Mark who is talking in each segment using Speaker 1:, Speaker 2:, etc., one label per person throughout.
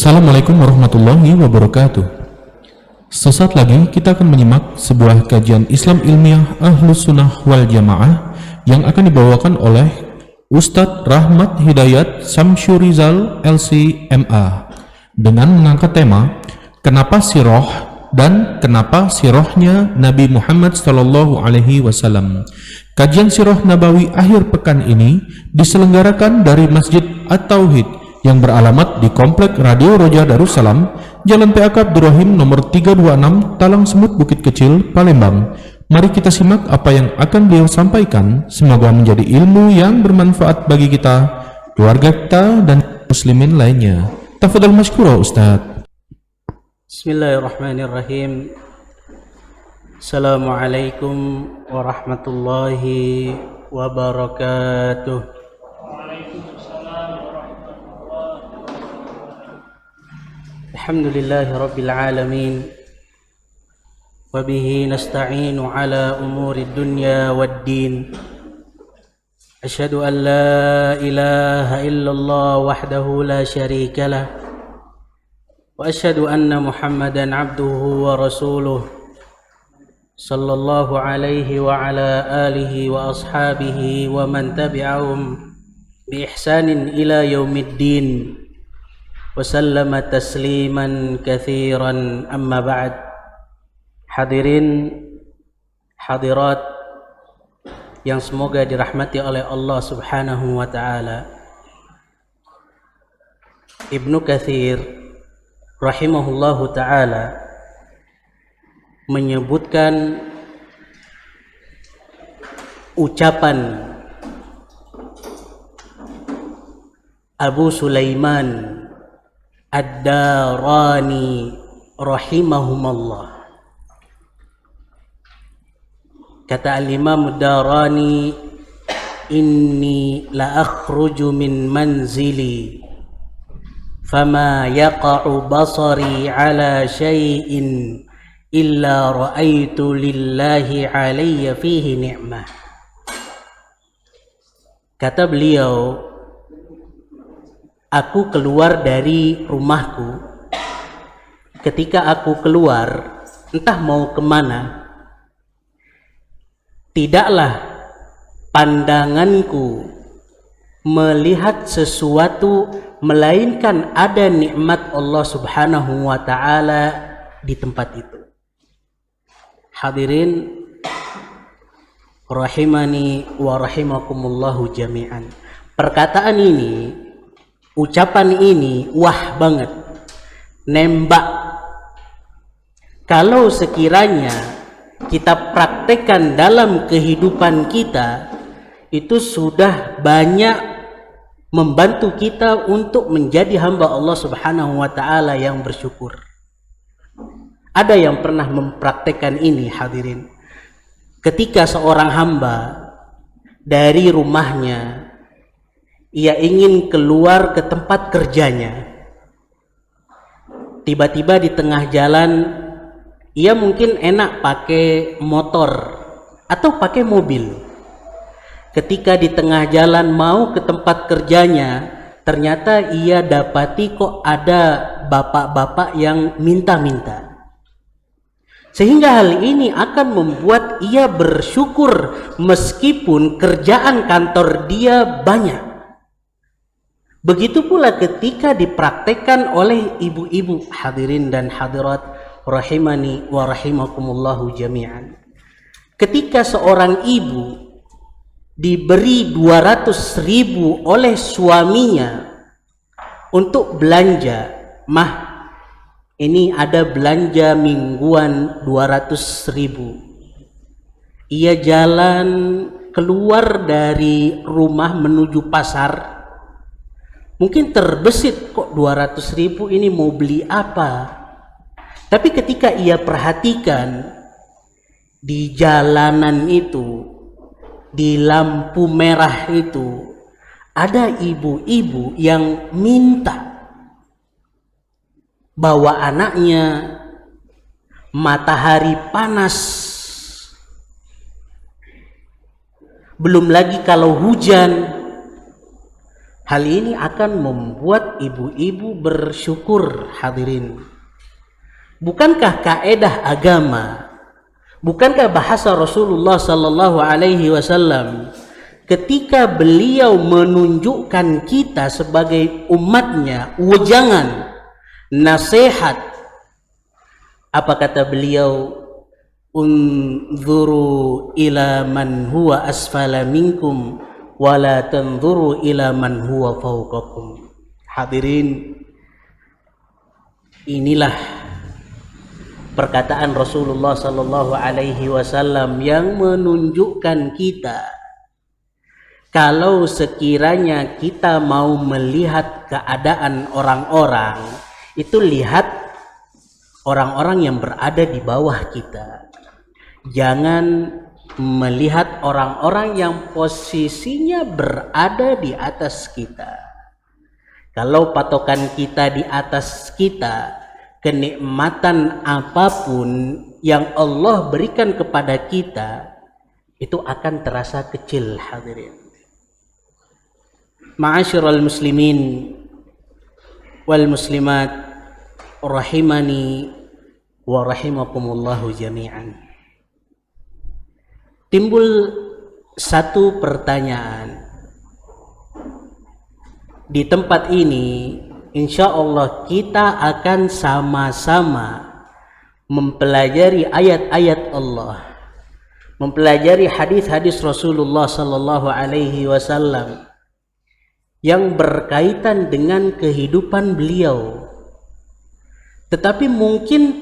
Speaker 1: Assalamualaikum warahmatullahi wabarakatuh. Sesaat lagi kita akan menyimak sebuah kajian Islam ilmiah Ahlus Sunnah wal Jamaah yang akan dibawakan oleh Ustadz Rahmat Hidayat Samsyurizal LC.MA dengan mengangkat tema Kenapa Sirah dan Kenapa Sirahnya Nabi Muhammad SAW. Kajian Sirah Nabawi akhir pekan ini diselenggarakan dari Masjid At-Tauhid yang beralamat di Komplek Radio Roja Darussalam, Jalan PAK Abdurrahim nomor 326, Talang Semut, Bukit Kecil, Palembang. Mari kita simak apa yang akan beliau sampaikan. Semoga menjadi ilmu yang bermanfaat bagi kita, keluarga kita, dan muslimin lainnya. Tafadhal mashkura Ustaz.
Speaker 2: Bismillahirrahmanirrahim. Assalamualaikum warahmatullahi wabarakatuh. Alhamdulillahi Rabbil Alamin. Wabihi nasta'inu ala umuri dunya waddin. Ashhadu an la ilaha illallah wahdahu la sharika lah. Wa ashhadu anna Muhammadan abduhu wa rasuluh. Sallallahu alaihi wa ala alihi wa ashabihi wa man tabi'ahum bi ihsanin ila yaumiddin. Wasallama tasliman kathiran amma ba'd. Hadirin hadirat yang semoga dirahmati oleh Allah Subhanahu wa ta'ala. Ibnu Katsir rahimahullahu ta'ala menyebutkan ucapan Abu Sulaiman Ad-Darani rahimahumallah. Kata al-Imam Ad-Darani, inni la akhruju min manzili fama yaqa'u basari ala syai'in illa ra'aitu lillahi alayya fihi ni'mah. Kata beliau, aku keluar dari rumahku. Ketika aku keluar, entah mau kemana, tidaklah pandanganku melihat sesuatu melainkan ada nikmat Allah Subhanahu wa ta'ala di tempat itu. Hadirin rahimani wa rahimakumullahu jami'an. Perkataan ini, ucapan ini wah banget, nembak. Kalau sekiranya kita praktekkan dalam kehidupan kita, itu sudah banyak membantu kita untuk menjadi hamba Allah Subhanahu wa ta'ala yang bersyukur. Ada yang pernah mempraktekkan ini, hadirin? Ketika seorang hamba dari rumahnya, ia ingin keluar ke tempat kerjanya. Tiba-tiba di tengah jalan, ia mungkin enak pakai motor atau pakai mobil. Ketika di tengah jalan mau ke tempat kerjanya, ternyata ia dapati kok ada bapak-bapak yang minta-minta. Sehingga hal ini akan membuat ia bersyukur meskipun kerjaan kantor dia banyak. Begitu pula ketika dipraktekkan oleh ibu-ibu, hadirin dan hadirat rahimani wa rahimakumullahu jami'an. Ketika seorang ibu diberi 200.000 oleh suaminya untuk belanja, mah ini ada belanja mingguan 200.000. Ia jalan keluar dari rumah menuju pasar. Mungkin terbesit, kok 200.000 ini mau beli apa? Tapi ketika ia perhatikan di jalanan itu, di lampu merah itu, ada ibu-ibu yang minta bawa anaknya, matahari panas, belum lagi kalau hujan, Hal ini akan membuat ibu-ibu bersyukur, hadirin. Bukankah kaedah agama, bukankah bahasa Rasulullah sallallahu alaihi wasallam ketika beliau menunjukkan kita sebagai umatnya wejangan, nasihat, apa kata beliau? Unzuru ila man huwa asfala minkum wala tanzuru ila man huwa fawqakum. Hadirin, inilah perkataan Rasulullah sallallahu alaihi wasallam yang menunjukkan kita, kalau sekiranya kita mau melihat keadaan orang-orang, itu lihat orang-orang yang berada di bawah kita. Jangan melihat orang-orang yang posisinya berada di atas kita. Kalau patokan kita di atas kita, kenikmatan apapun yang Allah berikan kepada kita itu akan terasa kecil, hadirin. Ma'asyiral muslimin wal muslimat rahimani wa rahimakumullahu jami'an. Timbul satu pertanyaan. Di tempat ini, insya Allah kita akan sama-sama mempelajari ayat-ayat Allah, mempelajari hadis-hadis Rasulullah sallallahu alaihi wasallam yang berkaitan dengan kehidupan beliau. Tetapi mungkin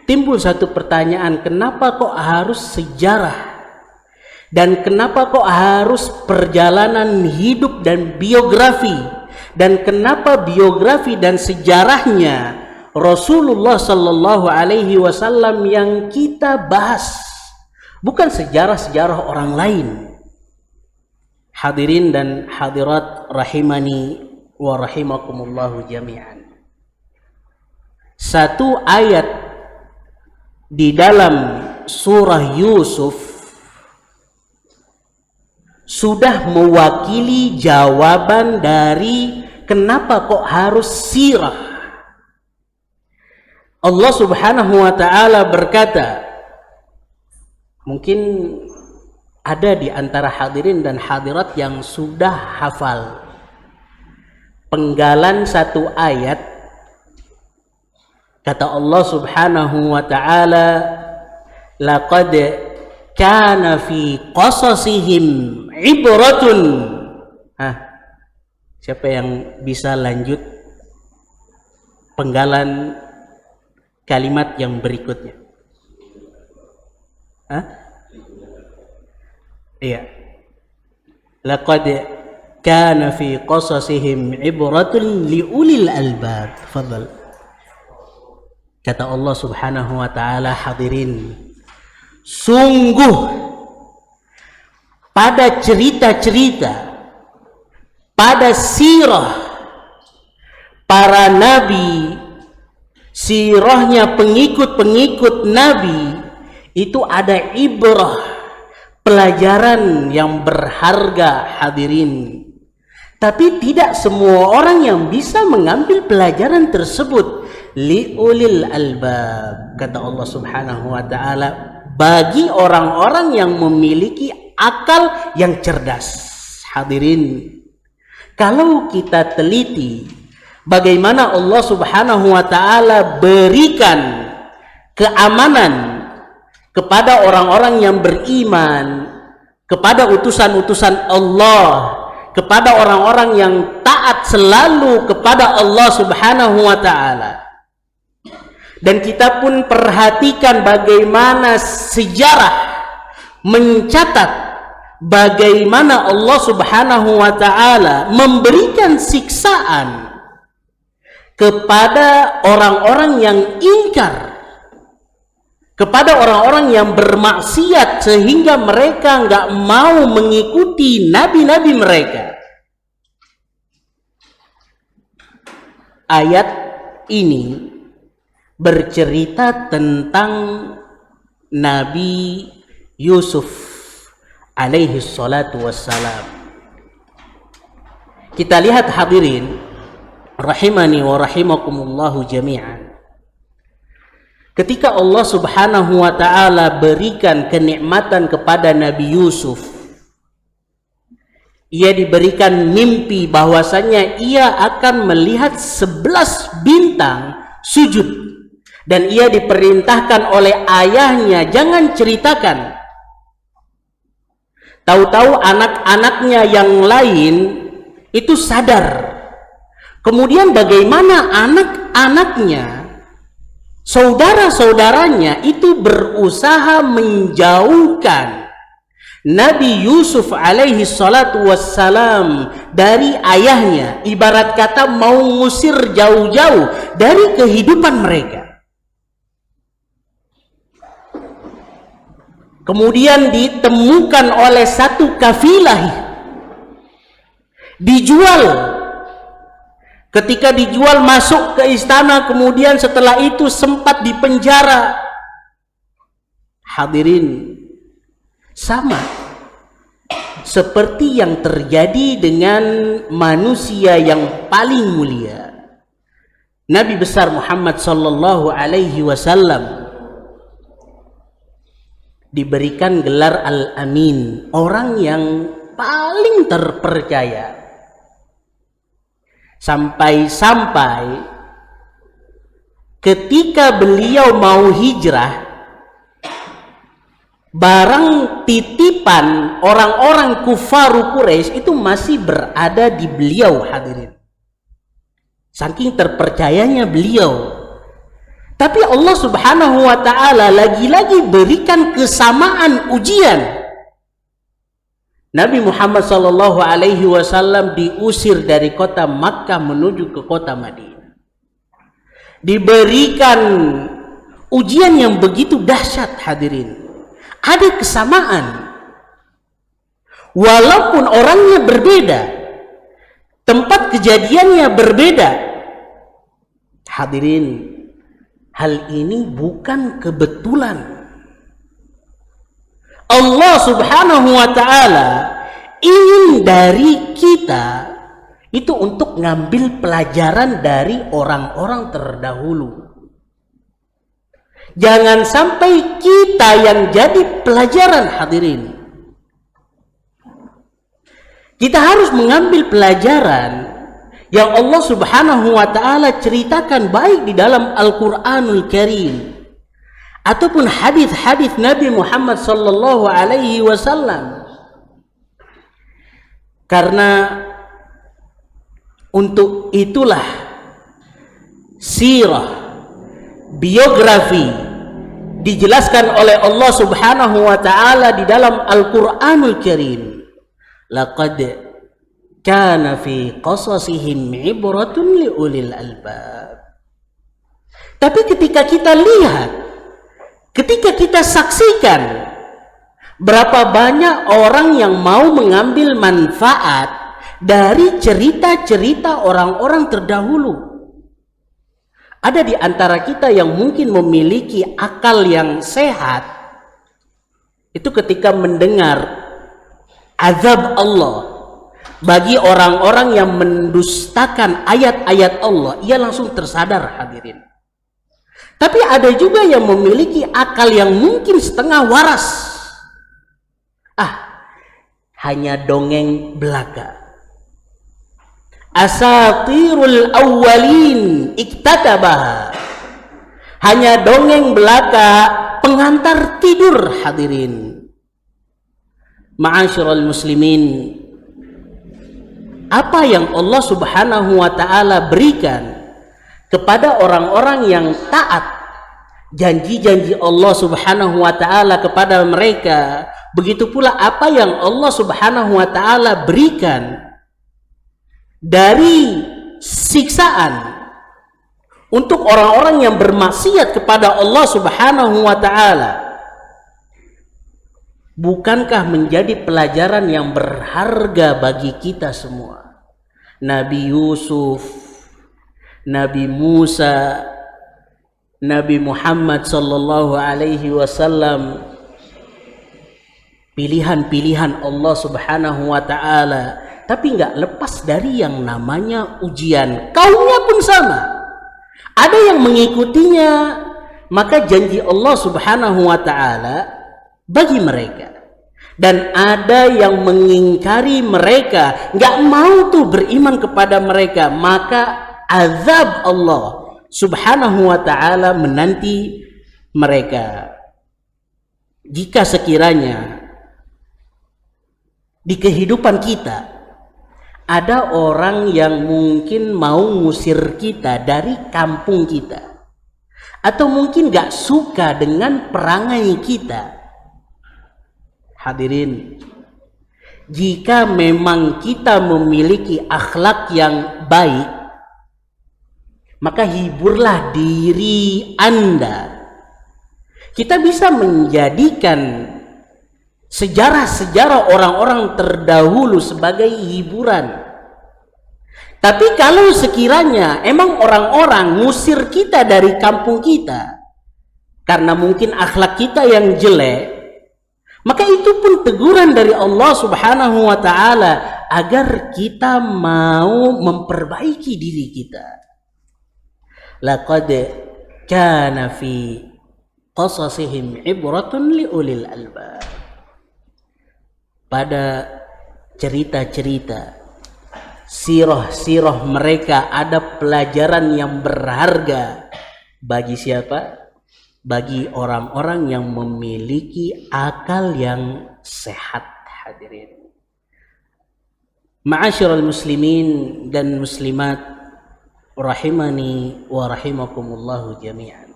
Speaker 2: timbul satu pertanyaan, kenapa kok harus sejarah? Dan kenapa kok harus perjalanan hidup dan biografi? Dan kenapa biografi dan sejarahnya Rasulullah sallallahu alaihi wasallam yang kita bahas, bukan sejarah-sejarah orang lain? Hadirin dan hadirat rahimani wa rahimakumullahu jami'an. Satu ayat di dalam surah Yusuf sudah mewakili jawaban dari kenapa kok harus sirah. Allah Subhanahu wa taala berkata, mungkin ada di antara hadirin dan hadirat yang sudah hafal penggalan satu ayat. Kata Allah Subhanahu wa taala, laqad kana fi qasasihim ibratun. Siapa yang bisa lanjut penggalan kalimat yang berikutnya? Iya. Laqad kana fi qasasihim ibratun liulil albab. Fadhal. Kata Allah Subhanahu wa taala, hadirin, sungguh pada cerita-cerita, pada sirah para nabi, sirahnya pengikut-pengikut nabi, itu ada ibrah, pelajaran yang berharga, hadirin. Tapi tidak semua orang yang bisa mengambil pelajaran tersebut. Liulil albab, kata Allah Subhanahu wa taala, bagi orang-orang yang memiliki akal yang cerdas. Hadirin, kalau kita teliti bagaimana Allah Subhanahu wa taala berikan keamanan kepada orang-orang yang beriman, kepada utusan-utusan Allah, kepada orang-orang yang taat selalu kepada Allah Subhanahu wa taala. Dan kita pun perhatikan bagaimana sejarah mencatat bagaimana Allah Subhanahu wa taala memberikan siksaan kepada orang-orang yang ingkar, kepada orang-orang yang bermaksiat sehingga mereka nggak mau mengikuti nabi-nabi mereka. Ayat ini bercerita tentang Nabi Yusuf alaihi salatu wassalam Kita lihat hadirin rahimani wa rahimakumullahu jami'an. Ketika Allah Subhanahu wa taala berikan kenikmatan kepada Nabi Yusuf, ia diberikan mimpi bahwasanya ia akan melihat 11 bintang sujud, dan ia diperintahkan oleh ayahnya, jangan ceritakan. Tahu-tahu anak-anaknya yang lain itu sadar. Kemudian bagaimana anak-anaknya, saudara-saudaranya itu berusaha menjauhkan Nabi Yusuf alaihi salatu wassalam dari ayahnya, ibarat kata mau ngusir jauh-jauh dari kehidupan mereka. Kemudian ditemukan oleh satu kafilah, dijual. Ketika dijual masuk ke istana, kemudian setelah itu sempat dipenjara. Hadirin, sama seperti yang terjadi dengan manusia yang paling mulia, Nabi besar Muhammad sallallahu alaihi wasallam, diberikan gelar Al-Amin, orang yang paling terpercaya. Sampai-sampai ketika beliau mau hijrah, barang titipan orang-orang kufaru Quraisy itu masih berada di beliau, hadirin. Saking terpercayanya beliau. Tapi Allah Subhanahu wa taala lagi-lagi berikan kesamaan ujian. Nabi Muhammad sallallahu alaihi wasallam diusir dari kota Makkah menuju ke kota Madinah. Diberikan ujian yang begitu dahsyat, hadirin. Ada kesamaan. Walaupun orangnya berbeda, tempat kejadiannya berbeda. Hadirin, hal ini bukan kebetulan. Allah Subhanahu wa taala ingin dari kita itu untuk ngambil pelajaran dari orang-orang terdahulu. Jangan sampai kita yang jadi pelajaran, hadirin. Kita harus mengambil pelajaran yang Allah Subhanahu wa taala ceritakan baik di dalam Al-Qur'anul Karim ataupun hadis-hadis Nabi Muhammad sallallahu alaihi wasallam. Karena untuk itulah sirah, biografi dijelaskan oleh Allah Subhanahu wa taala di dalam Al-Qur'anul Karim. Laqad kana fi qasasihim ibratun liulil albab. Tapi ketika kita lihat, ketika kita saksikan berapa banyak orang yang mau mengambil manfaat dari cerita-cerita orang-orang terdahulu. Ada di antara kita yang mungkin memiliki akal yang sehat, itu ketika mendengar azab Allah bagi orang-orang yang mendustakan ayat-ayat Allah, ia langsung tersadar, hadirin. Tapi ada juga yang memiliki akal yang mungkin setengah waras. Hanya dongeng belaka. Asatirul awwalin iktatabaha. Hanya dongeng belaka, pengantar tidur, hadirin. Ma'asyiral muslimin, apa yang Allah Subhanahu wa taala berikan kepada orang-orang yang taat janji-janji Allah Subhanahu wa taala kepada mereka, begitu pula apa yang Allah Subhanahu wa taala berikan dari siksaan untuk orang-orang yang bermaksiat kepada Allah Subhanahu wa taala. Bukankah menjadi pelajaran yang berharga bagi kita semua? Nabi Yusuf, Nabi Musa, Nabi Muhammad sallallahu alaihi wasallam, pilihan-pilihan Allah Subhanahu wa taala tapi nggak lepas dari yang namanya ujian. Kaumnya pun sama. Ada yang mengikutinya, maka janji Allah Subhanahu wa ta'ala bagi mereka. Dan ada yang mengingkari mereka, nggak mau tuh beriman kepada mereka, maka azab Allah Subhanahu wa ta'ala menanti mereka. Jika sekiranya di kehidupan kita ada orang yang mungkin mau ngusir kita dari kampung kita, atau mungkin gak suka dengan perangai kita, hadirin, jika memang kita memiliki akhlak yang baik, maka hiburlah diri Anda. Kita bisa menjadikan sejarah-sejarah orang-orang terdahulu sebagai hiburan. Tapi kalau sekiranya emang orang-orang ngusir kita dari kampung kita karena mungkin akhlak kita yang jelek, maka itu pun teguran dari Allah Subhanahu wa ta'ala agar kita mau memperbaiki diri kita. Laqad kana fi qasasihim ibratun liulil albab. Pada cerita-cerita sirah-sirah mereka ada pelajaran yang berharga. Bagi siapa? Bagi orang-orang yang memiliki akal yang sehat, hadirin. Ma'asyiral muslimin dan muslimat rahimani wa rahimakumullahu jami'an.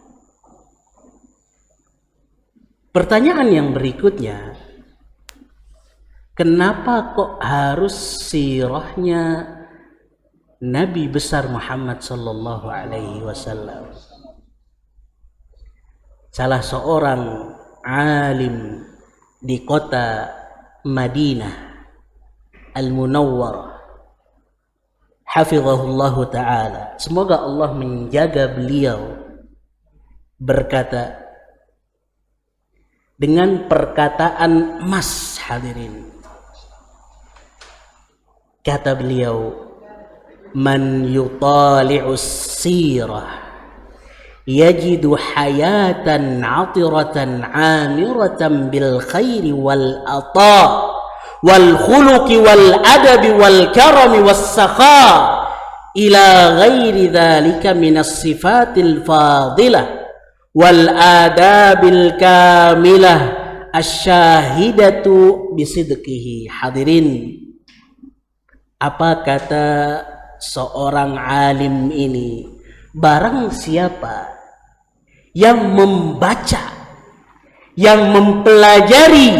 Speaker 2: Pertanyaan yang berikutnya, kenapa kok harus sirahnya Nabi besar Muhammad sallallahu alaihi wasallam? Salah seorang alim di kota Madinah Al-Munawwarah, hafizahullahu ta'ala, semoga Allah menjaga beliau, berkata dengan perkataan emas, hadirin. Kata beliau, man yutali'us sirah yajidu hayatan 'atiratan 'amiratan bil khairi wal ata wal khuluqi wal adabi wal karami was sakha ila ghairi dhalika minas sifatil fadilah wal adabil kamilah asyahidatu bisidqihi. Hadirin, apa kata seorang alim ini? Barang siapa yang membaca, yang mempelajari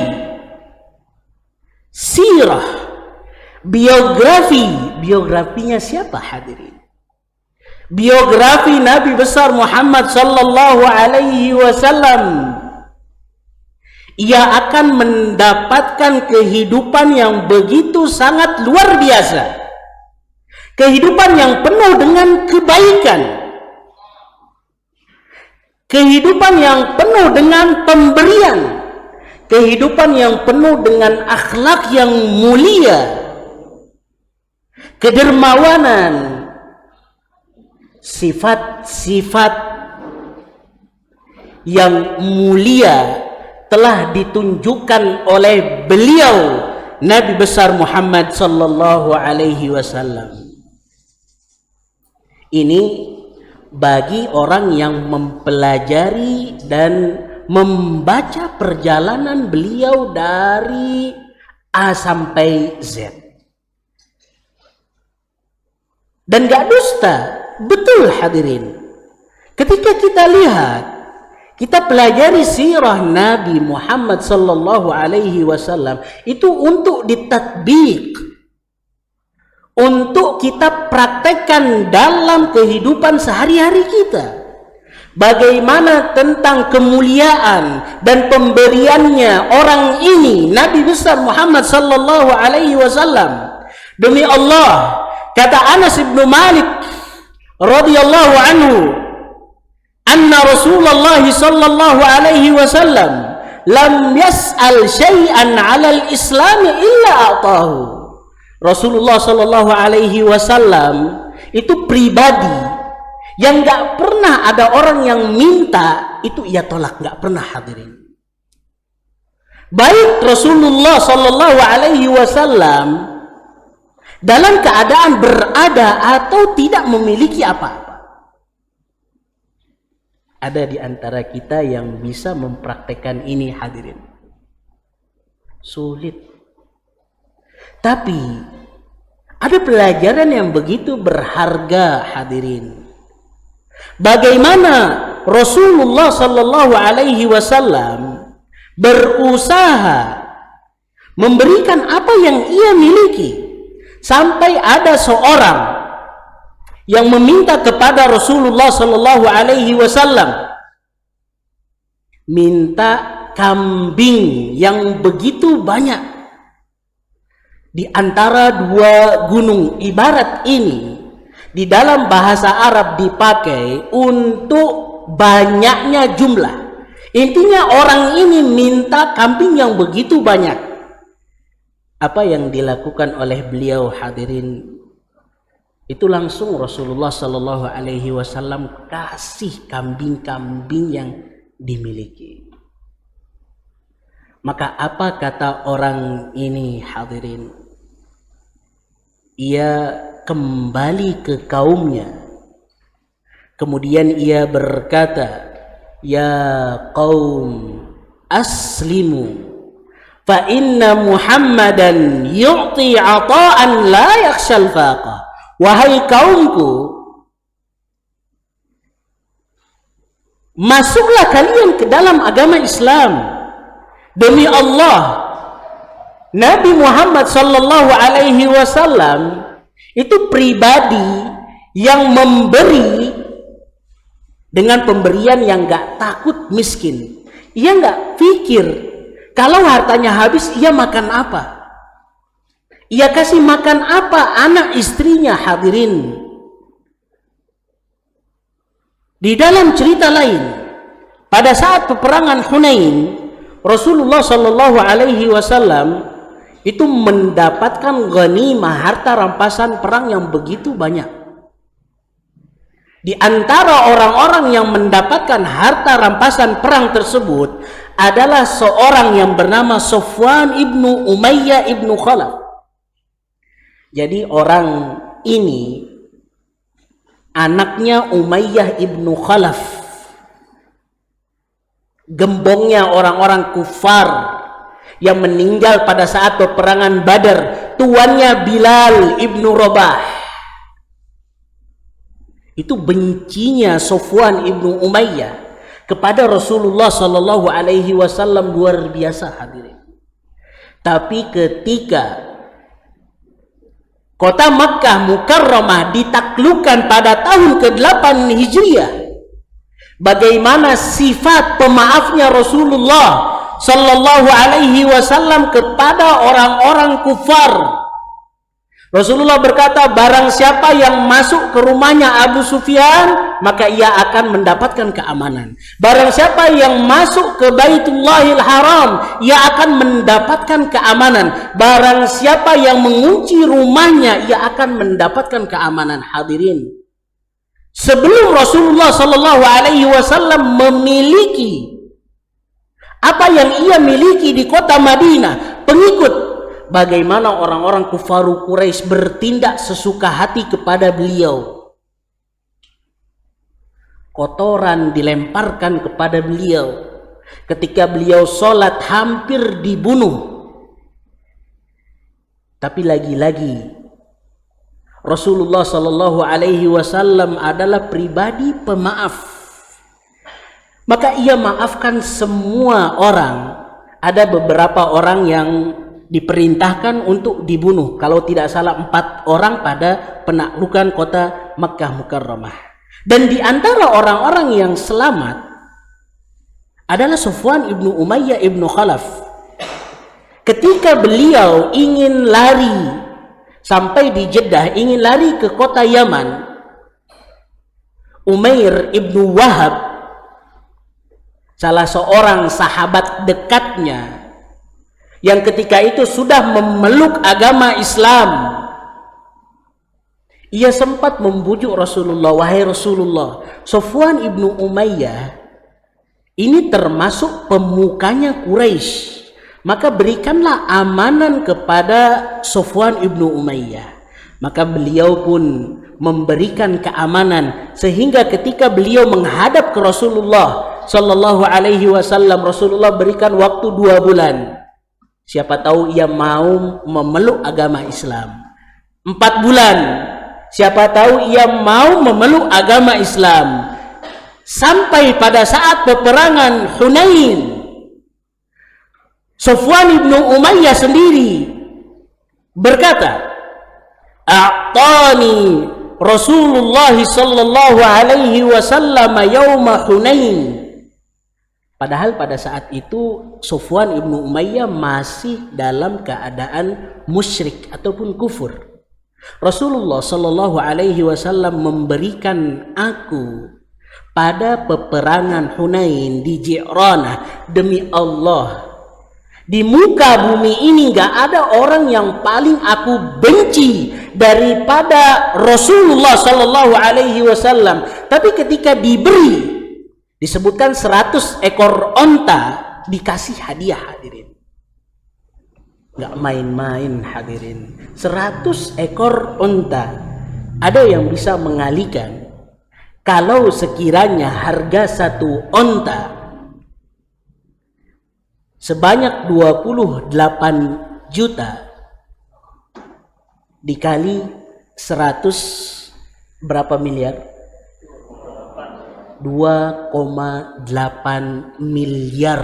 Speaker 2: sirah, biografinya siapa, hadirin? Biografi Nabi besar Muhammad sallallahu alaihi wasallam, ia akan mendapatkan kehidupan yang begitu sangat luar biasa. Kehidupan yang penuh dengan kebaikan. Kehidupan yang penuh dengan pemberian. Kehidupan yang penuh dengan akhlak yang mulia. Kedermawanan. Sifat-sifat yang mulia telah ditunjukkan oleh beliau Nabi besar Muhammad sallallahu alaihi wasallam. Ini bagi orang yang mempelajari dan membaca perjalanan beliau dari A sampai Z. Dan gak dusta, betul hadirin. Ketika kita lihat, kita pelajari sirah Nabi Muhammad sallallahu alaihi wasallam itu untuk ditatbik, untuk kita praktekkan dalam kehidupan sehari-hari kita. Bagaimana tentang kemuliaan dan pemberiannya orang ini, Nabi besar Muhammad sallallahu alaihi wasallam. Demi Allah, kata Anas bin Malik radhiyallahu anhu, anna Rasulullah sallallahu alaihi wasallam lam yas'al syai'an 'ala al-islam illa a'tahu. Rasulullah Shallallahu Alaihi Wasallam itu pribadi yang nggak pernah ada orang yang minta itu ia tolak, nggak pernah, hadirin. Baik Rasulullah Shallallahu Alaihi Wasallam dalam keadaan berada atau tidak memiliki apa-apa. Ada di antara kita yang bisa mempraktekkan ini, hadirin. Sulit. Tapi ada pelajaran yang begitu berharga, hadirin. Bagaimana Rasulullah Sallallahu Alaihi Wasallam berusaha memberikan apa yang ia miliki, sampai ada seorang yang meminta kepada Rasulullah Sallallahu Alaihi Wasallam minta kambing yang begitu banyak di antara dua gunung. Ibarat ini di dalam bahasa Arab dipakai untuk banyaknya jumlah. Intinya orang ini minta kambing yang begitu banyak. Apa yang dilakukan oleh beliau, hadirin? Itu langsung Rasulullah Sallallahu Alaihi Wasallam kasih kambing-kambing yang dimiliki. Maka apa kata orang ini, hadirin? Ia kembali ke kaumnya. Kemudian ia berkata, "Ya qaum, aslimu, fa inna Muhammadan yu'ti 'ata'an la yakhshal faqa." Wahai kaumku, masuklah kalian ke dalam agama Islam. Demi Allah, Nabi Muhammad Sallallahu Alaihi Wasallam itu pribadi yang memberi dengan pemberian yang gak takut miskin. Ia gak pikir kalau hartanya habis ia makan apa, ia kasih makan apa anak istrinya, hadirin. Di dalam cerita lain, pada saat peperangan Hunain, Rasulullah Sallallahu Alaihi Wasallam itu mendapatkan ghanimah, harta rampasan perang yang begitu banyak. Di antara orang-orang yang mendapatkan harta rampasan perang tersebut adalah seorang yang bernama Safwan ibnu Umayyah ibnu Khalaf. Jadi orang ini anaknya Umayyah ibnu Khalaf, gembongnya orang-orang kufar yang meninggal pada saat peperangan Badar. Tuannya Bilal ibnu Rabah. Itu bencinya Safwan ibnu Umayyah kepada Rasulullah Sallallahu Alaihi Wasallam luar biasa, hadirin. Tapi ketika kota Makkah Mukarramah ditaklukkan pada tahun ke-8 Hijriah, bagaimana sifat pemaafnya Rasulullah Sallallahu Alaihi Wasallam kepada orang-orang kufar. Rasulullah berkata, barang siapa yang masuk ke rumahnya Abu Sufyan, maka ia akan mendapatkan keamanan. Barang siapa yang masuk ke Baitullahil Haram, ia akan mendapatkan keamanan. Barang siapa yang mengunci rumahnya, ia akan mendapatkan keamanan, hadirin. Sebelum Rasulullah Sallallahu Alaihi Wasallam memiliki apa yang ia miliki di kota Madinah, pengikut, bagaimana orang-orang kufaru Quraisy bertindak sesuka hati kepada beliau. Kotoran dilemparkan kepada beliau. Ketika beliau sholat hampir dibunuh. Tapi lagi-lagi Rasulullah Sallallahu Alaihi Wasallam adalah pribadi pemaaf. Maka ia maafkan semua orang. Ada beberapa orang yang diperintahkan untuk dibunuh. Kalau tidak salah 4 orang pada penaklukan kota Makkah Mukarramah. Dan di antara orang-orang yang selamat adalah Safwan ibnu Umayyah ibnu Khalaf. Ketika beliau ingin lari sampai di Jeddah, ingin lari ke kota Yaman, Umair ibnu Wahab, salah seorang sahabat dekatnya, yang ketika itu sudah memeluk agama Islam. Ia sempat membujuk Rasulullah, wahai Rasulullah, Safwan ibnu Umayyah ini termasuk pemukanya Quraisy, maka berikanlah amanan kepada Safwan ibnu Umayyah. Maka beliau pun memberikan keamanan, sehingga ketika beliau menghadap ke Rasulullah Sallallahu Alaihi Wasallam, Rasulullah berikan waktu 2 bulan. Siapa tahu ia mau memeluk agama Islam. 4 bulan. Siapa tahu ia mau memeluk agama Islam. Sampai pada saat peperangan Hunain, Safwan ibnu Umayyah sendiri berkata, "A'tani Rasulullah sallallahu alaihi wasallam yauma Hunain." Padahal pada saat itu Safwan ibnu Umayyah masih dalam keadaan musyrik ataupun kufur. Rasulullah sallallahu alaihi wasallam memberikan aku pada peperangan Hunain di Ji'ranah, demi Allah, di muka bumi ini gak ada orang yang paling aku benci daripada Rasulullah sallallahu alaihi wasallam. Tapi ketika diberi, disebutkan 100 ekor onta dikasih hadiah, hadirin. Gak main-main, hadirin. 100 ekor onta. Ada yang bisa mengalihkan, kalau sekiranya harga 1 onta sebanyak 28 juta dikali 100 berapa miliar? 2,8 miliar.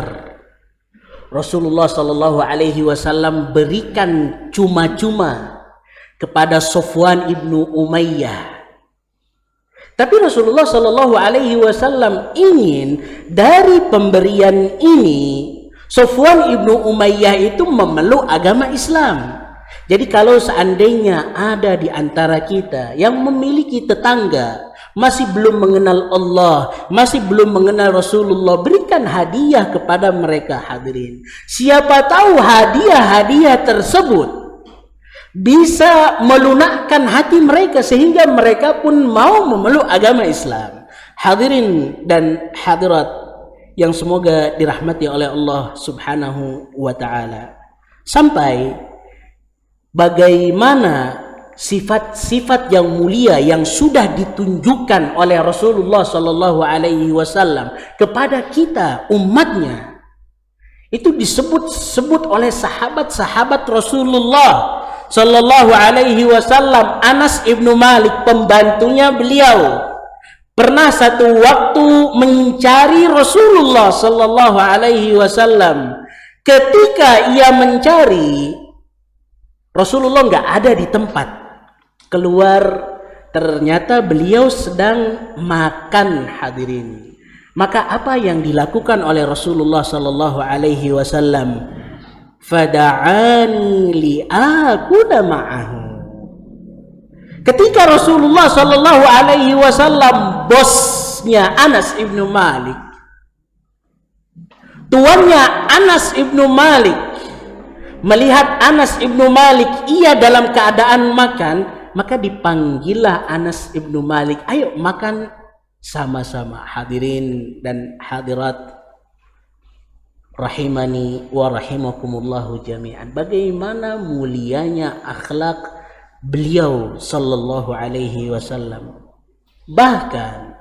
Speaker 2: Rasulullah Shallallahu Alaihi Wasallam berikan cuma-cuma kepada Safwan ibnu Umayyah. Tapi Rasulullah Shallallahu Alaihi Wasallam ingin dari pemberian ini Safwan ibnu Umayyah itu memeluk agama Islam. Jadi kalau seandainya ada di antara kita yang memiliki tetangga masih belum mengenal Allah, masih belum mengenal Rasulullah, berikan hadiah kepada mereka, hadirin. Siapa tahu hadiah-hadiah tersebut bisa melunakkan hati mereka sehingga mereka pun mau memeluk agama Islam. Hadirin dan hadirat yang semoga dirahmati oleh Allah Subhanahu wa taala. Sampai bagaimana sifat-sifat yang mulia yang sudah ditunjukkan oleh Rasulullah sallallahu alaihi wasallam kepada kita umatnya. Itu disebut-sebut oleh sahabat-sahabat Rasulullah sallallahu alaihi wasallam. Anas ibnu Malik, pembantunya beliau, pernah satu waktu mencari Rasulullah sallallahu alaihi wasallam. Ketika ia mencari, Rasulullah nggak ada di tempat. Keluar, ternyata beliau sedang makan, hadirin. Maka apa yang dilakukan oleh Rasulullah sallallahu alaihi wasallam? Fada'ani li'akuna ma'ahu. Ketika Rasulullah sallallahu alaihi wasallam, bosnya Anas ibnu Malik, tuannya Anas ibnu Malik, melihat Anas ibnu Malik ia dalam keadaan makan, maka dipanggillah Anas ibnu Malik, ayo makan sama-sama. Hadirin dan hadirat rahimani wa rahimakumullahu jami'an. Bagaimana mulianya akhlak beliau sallallahu alaihi wasallam. Bahkan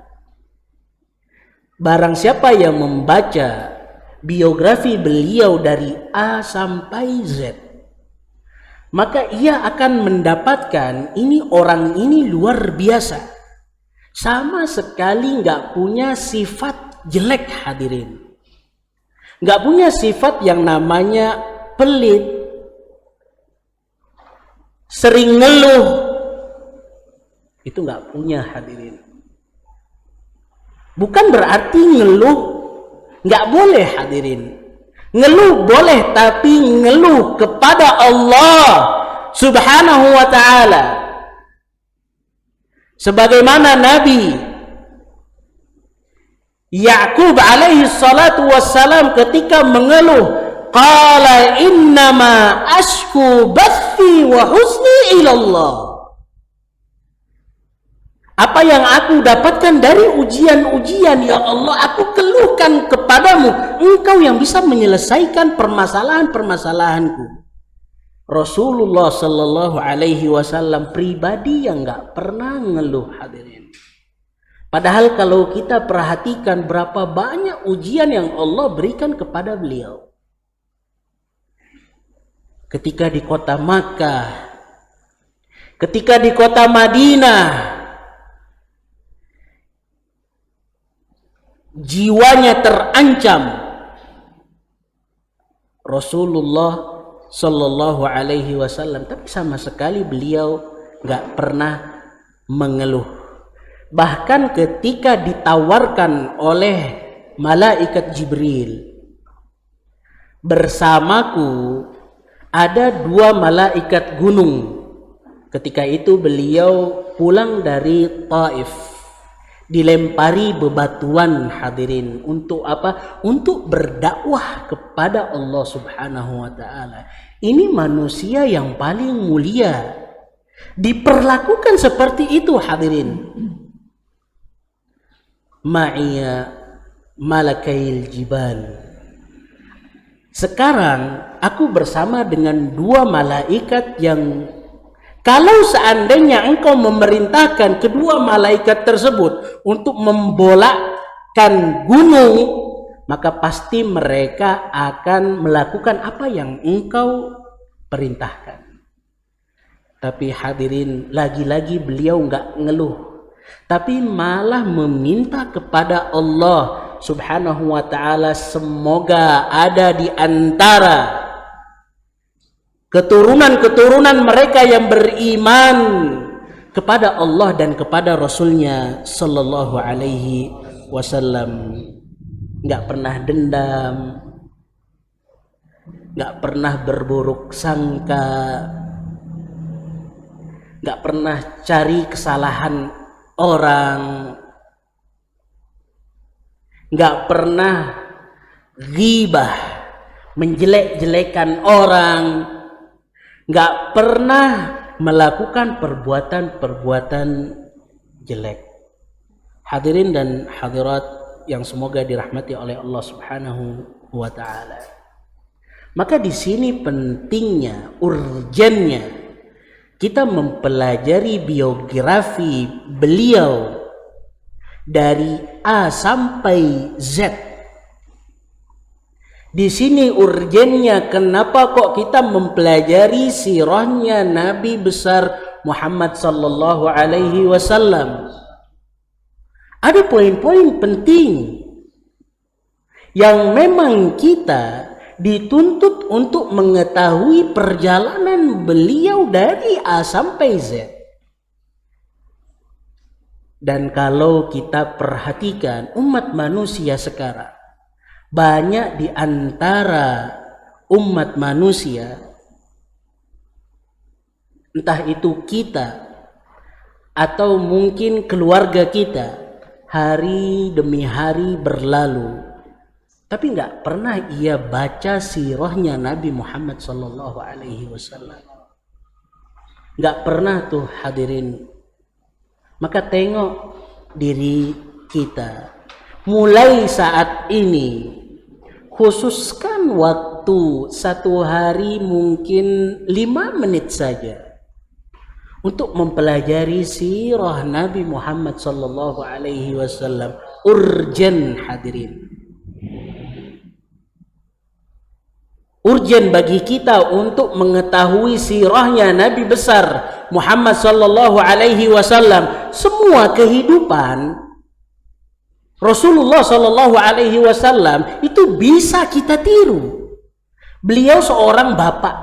Speaker 2: barang siapa yang membaca biografi beliau dari A sampai Z, maka ia akan mendapatkan ini orang ini luar biasa, sama sekali nggak punya sifat jelek, hadirin. Nggak punya sifat yang namanya pelit, sering ngeluh, itu nggak punya, hadirin. Bukan berarti ngeluh nggak boleh, hadirin. Ngeluh boleh, tapi ngeluh kepada Allah Subhanahu wa ta'ala. Sebagaimana Nabi Ya'qub alaihi salatu wassalam ketika mengeluh, qala innama ashku bathi wa husni ilallah. Apa yang aku dapatkan dari ujian-ujian, ya Allah, aku keluhkan kepadamu. Engkau yang bisa menyelesaikan permasalahan-permasalahanku. Rasulullah Sallallahu Alaihi Wasallam pribadi yang nggak pernah ngeluh, hadirin. Padahal kalau kita perhatikan berapa banyak ujian yang Allah berikan kepada beliau. Ketika di kota Makkah, ketika di kota Madinah, jiwanya terancam. Rasulullah Sallallahu Alaihi Wasallam, tapi sama sekali beliau nggak pernah mengeluh. Bahkan ketika ditawarkan oleh malaikat Jibril, bersamaku ada 2 malaikat gunung. Ketika itu beliau pulang dari Taif, dilempari bebatuan, hadirin. Untuk apa? Untuk berdakwah kepada Allah Subhanahu wa taala. Ini manusia yang paling mulia, diperlakukan seperti itu, hadirin. Ma'iya malakail jibal. Sekarang aku bersama dengan 2 malaikat yang kalau seandainya engkau memerintahkan kedua malaikat tersebut untuk membolakkan gunung, maka pasti mereka akan melakukan apa yang engkau perintahkan. Tapi hadirin, lagi-lagi beliau nggak ngeluh, tapi malah meminta kepada Allah Subhanahu wa ta'ala, semoga ada di antara keturunan-keturunan mereka yang beriman kepada Allah dan kepada Rasulnya Sallallahu Alaihi Wasallam. Nggak pernah dendam, nggak pernah berburuk sangka, nggak pernah cari kesalahan orang, nggak pernah ghibah, menjelek-jelekan orang, nggak pernah melakukan perbuatan-perbuatan jelek. Hadirin dan hadirat yang semoga dirahmati oleh Allah Subhanahu wa taala. Maka di sini pentingnya, urgennya kita mempelajari biografi beliau dari A sampai Z. Di sini urgennya kenapa kok kita mempelajari sirahnya Nabi besar Muhammad sallallahu alaihi wasallam. Ada poin-poin penting yang memang kita dituntut untuk mengetahui perjalanan beliau dari A sampai Z. Dan kalau kita perhatikan umat manusia sekarang, banyak di antara umat manusia, entah itu kita atau mungkin keluarga kita, hari demi hari berlalu, tapi nggak pernah ia baca sirahnya Nabi Muhammad Sallallahu Alaihi Wasallam. Nggak pernah tuh, hadirin. Maka tengok diri kita. Mulai saat ini, khususkan waktu 1 hari mungkin 5 menit saja untuk mempelajari sirah Nabi Muhammad Sallallahu Alaihi Wasallam. Urgen, hadirin. Urgen bagi kita untuk mengetahui sirahnya Nabi besar Muhammad Sallallahu Alaihi Wasallam. Semua kehidupan Rasulullah Sallallahu Alaihi Wasallam itu bisa kita tiru. Beliau seorang bapak,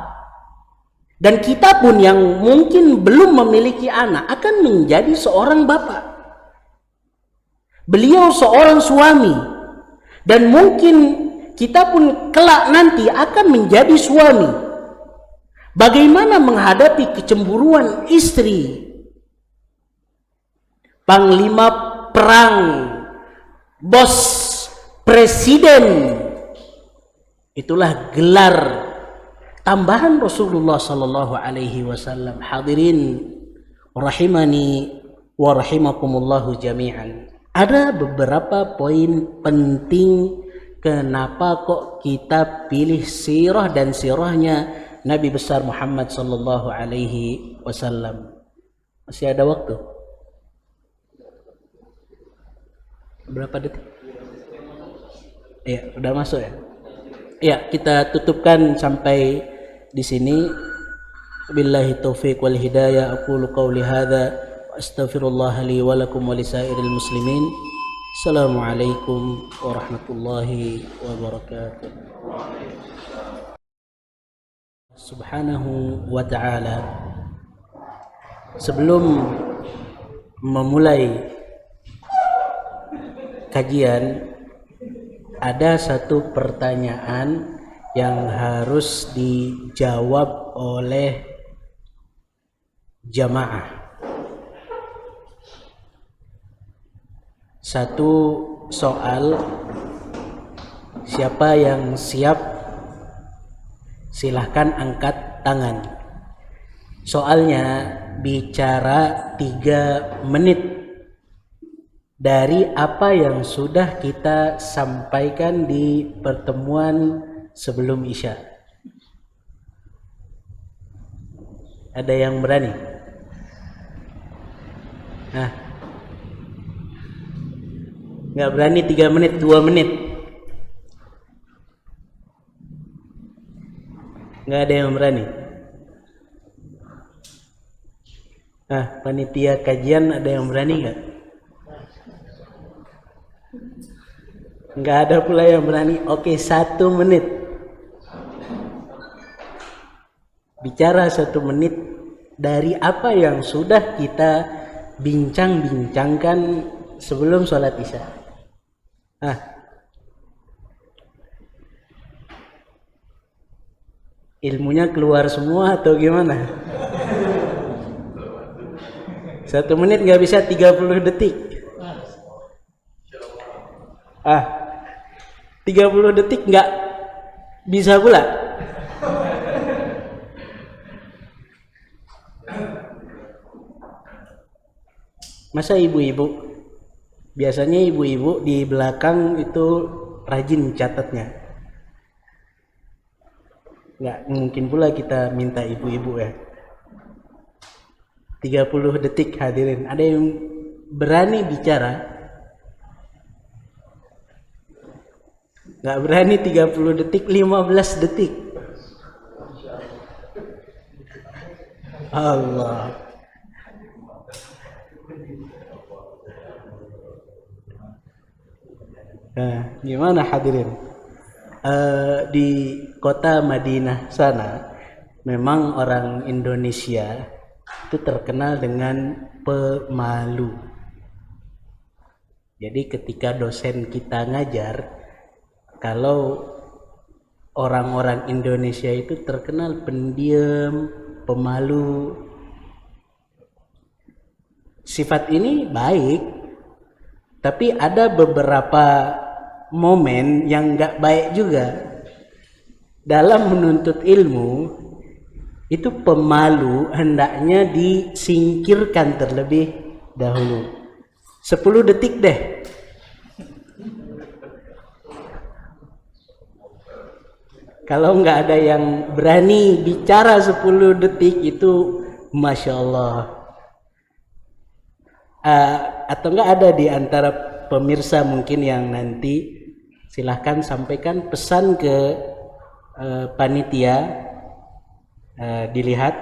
Speaker 2: dan kita pun yang mungkin belum memiliki anak akan menjadi seorang bapak. Beliau seorang suami, dan mungkin kita pun kelak nanti akan menjadi suami. Bagaimana menghadapi kecemburuan istri, panglima perang, bos presiden, Itulah gelar tambahan Rasulullah sallallahu alaihi wasallam. Hadirin rahimani wa rahimakumullahu jami'an. Ada beberapa poin penting kenapa kok kita pilih sirah dan sirahnya Nabi besar Muhammad sallallahu alaihi wasallam. Masih ada waktu? Berapa detik? Iya, udah masuk ya? Ya, kita tutupkan sampai di sini. Billahi taufiq wal hidayah. Aqulu qawli hadza wa astaghfirullah li wa lakum wa lisairil muslimin. Assalamualaikum warahmatullahi wabarakatuh. Subhanahu wa ta'ala. Sebelum memulai kajian, ada satu pertanyaan yang harus dijawab oleh jamaah. Satu soal, siapa yang siap silahkan angkat tangan. Soalnya bicara 3 menit dari apa yang sudah kita sampaikan di pertemuan sebelum Isya. Ada yang berani? Nah, nggak berani 3 menit, 2 menit. Nggak ada yang berani. Nah, panitia kajian ada yang berani nggak? Nggak ada pula yang berani. Oke, 1 menit. Bicara 1 menit dari apa yang sudah kita bincang-bincangkan sebelum sholat Isya. Ilmunya keluar semua atau gimana? 1 menit nggak bisa 30 detik. 30 detik nggak bisa pula. Masa ibu-ibu? Biasanya ibu-ibu di belakang itu rajin catatnya. Nggak mungkin pula kita minta ibu-ibu ya. 30 detik hadirin. Ada yang berani bicara? Nggak berani 30 detik, 15 detik. Allah. Nah, gimana hadirin? Di kota Madinah sana, memang orang Indonesia itu terkenal dengan pemalu. Jadi ketika dosen kita ngajar, kalau orang-orang Indonesia itu terkenal pendiam, pemalu. Sifat ini baik, tapi ada beberapa momen yang nggak baik juga. Dalam menuntut ilmu, itu pemalu hendaknya disingkirkan terlebih dahulu. 10 detik deh. Kalau nggak ada yang berani bicara 10 detik itu Masya Allah. Atau nggak ada di antara pemirsa mungkin yang nanti silahkan sampaikan pesan ke panitia, dilihat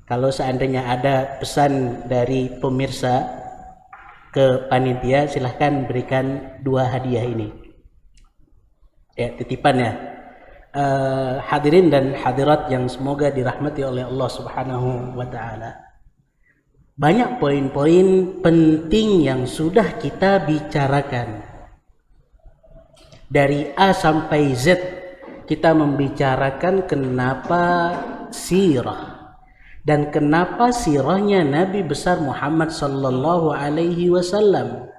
Speaker 2: kalau seandainya ada pesan dari pemirsa ke panitia, silahkan berikan 2 hadiah ini ya, titipan ya. Hadirin dan hadirat yang semoga dirahmati oleh Allah Subhanahu wa ta'ala, banyak poin-poin penting yang sudah kita bicarakan. Dari A sampai Z kita membicarakan kenapa sirah dan kenapa sirahnya Nabi besar Muhammad sallallahu alaihi wasallam.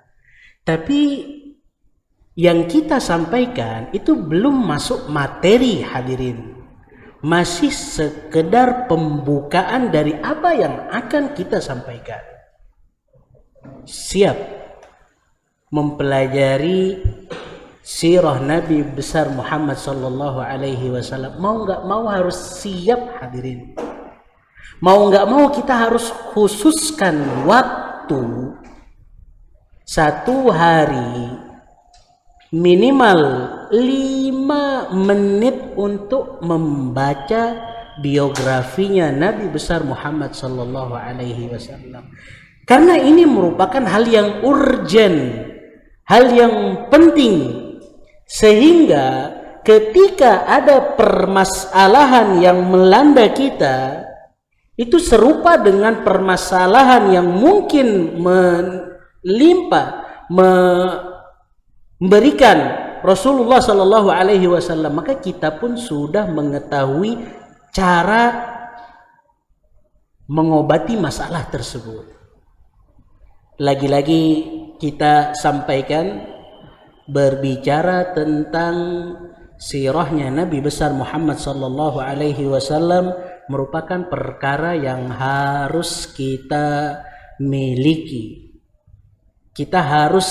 Speaker 2: Tapi yang kita sampaikan itu belum masuk materi hadirin. Masih sekedar pembukaan dari apa yang akan kita sampaikan. Siap mempelajari sirah Nabi besar Muhammad sallallahu alaihi wasallam. Mau nggak mau harus siap hadirin. Mau nggak mau kita harus khususkan waktu 1 hari minimal 5 menit untuk membaca biografinya Nabi besar Muhammad sallallahu alaihi wasallam. Karena ini merupakan hal yang urgent, hal yang penting, sehingga ketika ada permasalahan yang melanda kita, itu serupa dengan permasalahan yang mungkin memberikan Rasulullah Sallallahu Alaihi Wasallam, maka kita pun sudah mengetahui cara mengobati masalah tersebut. Lagi-lagi kita sampaikan berbicara tentang sirahnya Nabi besar Muhammad Sallallahu Alaihi Wasallam merupakan perkara yang harus kita miliki. Kita harus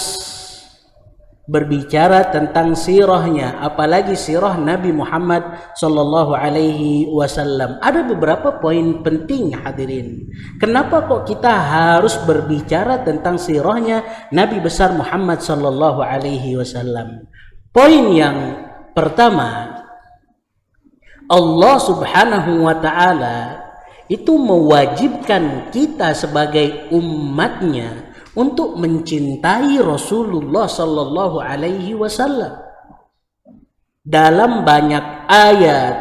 Speaker 2: berbicara tentang sirahnya, apalagi sirah Nabi Muhammad sallallahu alaihi wasallam. Ada beberapa poin penting hadirin. Kenapa kok kita harus berbicara tentang sirahnya Nabi besar Muhammad sallallahu alaihi wasallam? Poin yang pertama, Allah Subhanahu wa taala itu mewajibkan kita sebagai umatnya untuk mencintai Rasulullah sallallahu alaihi wasallam. Dalam banyak ayat,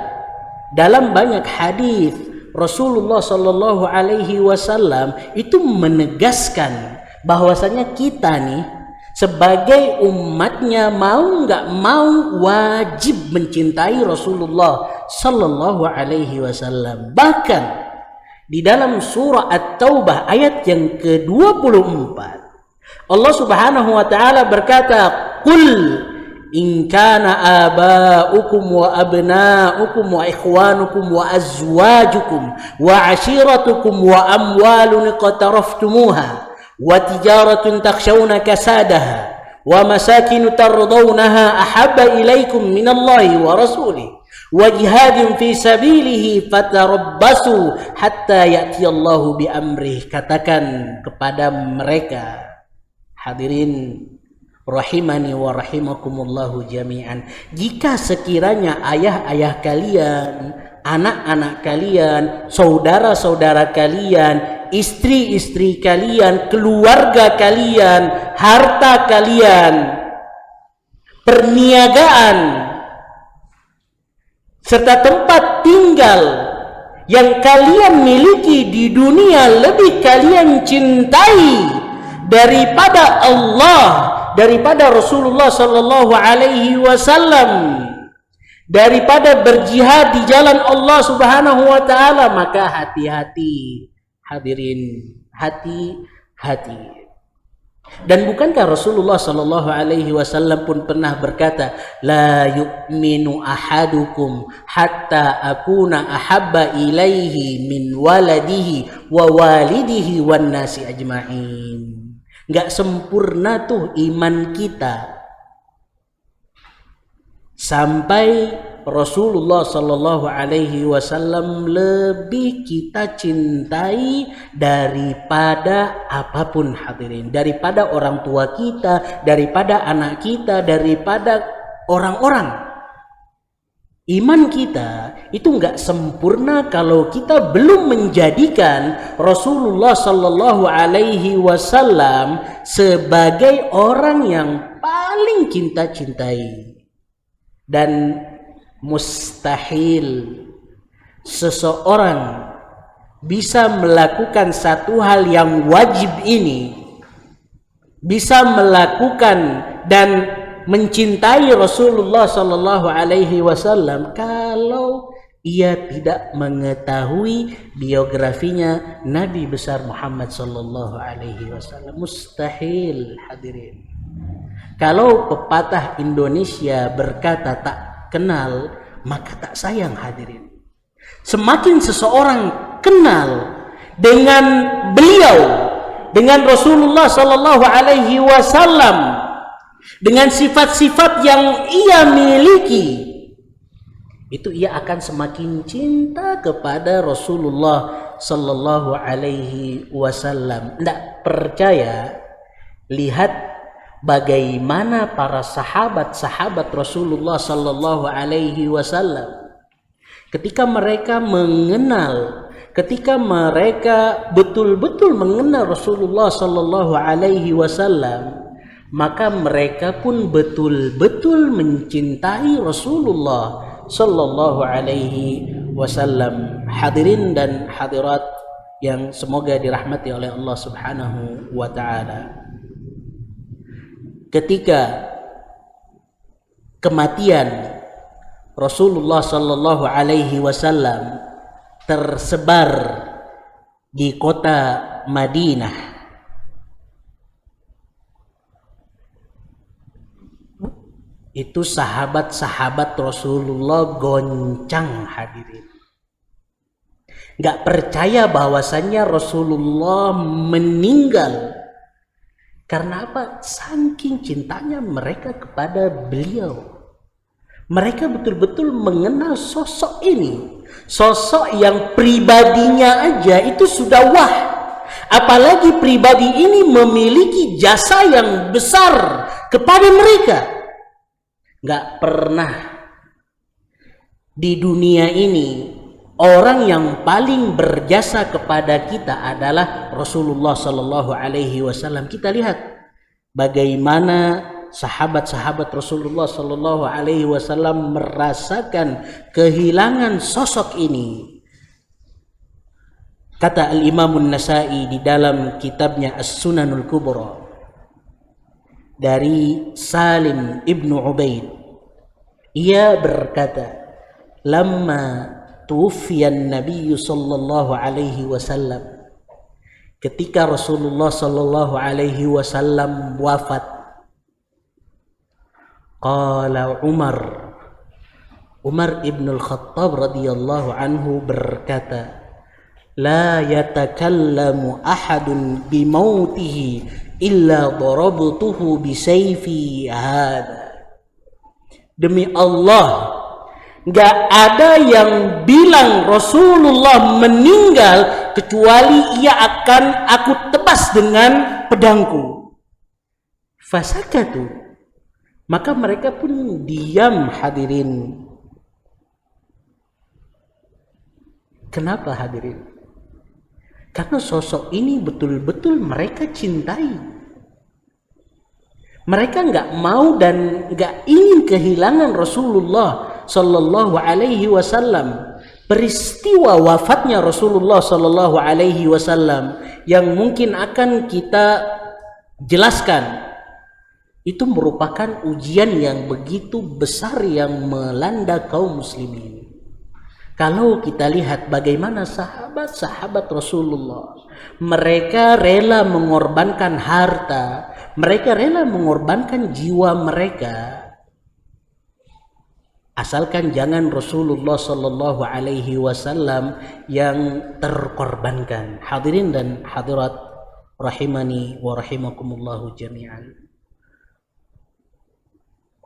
Speaker 2: dalam banyak hadis, Rasulullah sallallahu alaihi wasallam itu menegaskan bahwasanya kita nih sebagai umatnya mau nggak mau wajib mencintai Rasulullah sallallahu alaihi wasallam. Bahkan di dalam surah At-Taubah ayat yang ke-24, Allah Subhanahu wa taala berkata, "Qul in kana aba'ukum wa abna'ukum wa ikhwanukum wa azwajukum wa 'ashiratukum wa amwalun iqtaraftumuha wa tijaratun takhshawna kasadaha wa masakin tardawnaha ahabba ilaikum minallahi wa rasulih wa jihadin fi sabilihi fatarabbasu hatta ya'tiyallahu bi amrih." Katakan kepada mereka, hadirin rahimani wa rahimakumullahu jami'an, jika sekiranya ayah-ayah kalian, anak-anak kalian, saudara-saudara kalian, istri-istri kalian, keluarga kalian, harta kalian, perniagaan, serta tempat tinggal yang kalian miliki di dunia lebih kalian cintai daripada Allah, daripada Rasulullah sallallahu alaihi wasallam, daripada berjihad di jalan Allah Subhanahu wa taala, maka hati-hati hadirin, hati-hati. Dan bukankah Rasulullah sallallahu alaihi wasallam pun pernah berkata, la yu'minu ahadukum hatta akuna ahabba ilaihi min waladihi wa walidihi wan nasi ajma'in. Enggak sempurna tuh iman kita sampai Rasulullah sallallahu alaihi wasallam lebih kita cintai daripada apapun hadirin, daripada orang tua kita, daripada anak kita, daripada orang-orang. Iman kita itu enggak sempurna kalau kita belum menjadikan Rasulullah sallallahu alaihi wasallam sebagai orang yang paling kita cintai. Dan mustahil seseorang bisa melakukan satu hal yang wajib ini, bisa melakukan dan mencintai Rasulullah sallallahu alaihi wasallam kalau ia tidak mengetahui biografinya Nabi besar Muhammad sallallahu alaihi wasallam. Mustahil hadirin. Kalau pepatah Indonesia berkata tak kenal maka tak sayang, hadirin. Semakin seseorang kenal dengan beliau, dengan Rasulullah sallallahu alaihi wasallam, dengan sifat-sifat yang ia miliki, itu ia akan semakin cinta kepada Rasulullah sallallahu alaihi wasallam. Tidak percaya? Lihat bagaimana para sahabat-sahabat Rasulullah sallallahu alaihi wasallam ketika mereka mengenal, ketika mereka betul-betul mengenal Rasulullah sallallahu alaihi wasallam, maka mereka pun betul-betul mencintai Rasulullah sallallahu alaihi wasallam. Hadirin dan hadirat yang semoga dirahmati oleh Allah Subhanahu wa taala. Ketika kematian Rasulullah sallallahu alaihi wasallam tersebar di kota Madinah, itu sahabat-sahabat Rasulullah goncang, hadirin. Gak percaya bahwasannya Rasulullah meninggal. Karena apa? Saking cintanya mereka kepada beliau. Mereka betul-betul mengenal sosok ini. Sosok yang pribadinya aja itu sudah wah. Apalagi pribadi ini memiliki jasa yang besar kepada mereka. Gak pernah di dunia ini orang yang paling berjasa kepada kita adalah Rasulullah sallallahu alaihi wasallam. Kita lihat bagaimana sahabat-sahabat Rasulullah sallallahu alaihi wasallam merasakan kehilangan sosok ini. Kata Al-Imam An-Nasa'i di dalam kitabnya As-Sunanul Kubra dari Salim ibnu Ubaid, ia berkata, "Lamma tuwfiyan Nabi sallallahu alaihi wasallam," ketika Rasulullah sallallahu alaihi wasallam wafat, qala Umar ibn al-Khattab radhiyallahu anhu berkata, "La yatakallamu ahadun bimautihi illa darabtuhu bisayfi hadha." Demi Allah, gak ada yang bilang Rasulullah meninggal kecuali ia akan aku tebas dengan pedangku. Fasakatu, maka mereka pun diam, hadirin. Kenapa, hadirin? Karena sosok ini betul-betul mereka cintai. Mereka nggak mau dan nggak ingin kehilangan Rasulullah sallallahu alaihi wasallam. Peristiwa wafatnya Rasulullah sallallahu alaihi wasallam yang mungkin akan kita jelaskan, itu merupakan ujian yang begitu besar yang melanda kaum muslimin. Kalau kita lihat bagaimana sahabat-sahabat Rasulullah, mereka rela mengorbankan harta, mereka rela mengorbankan jiwa mereka, asalkan jangan Rasulullah sallallahu alaihi wasallam yang terkorbankan. Hadirin dan hadirat rahimani wa rahimakumullahu jami'an.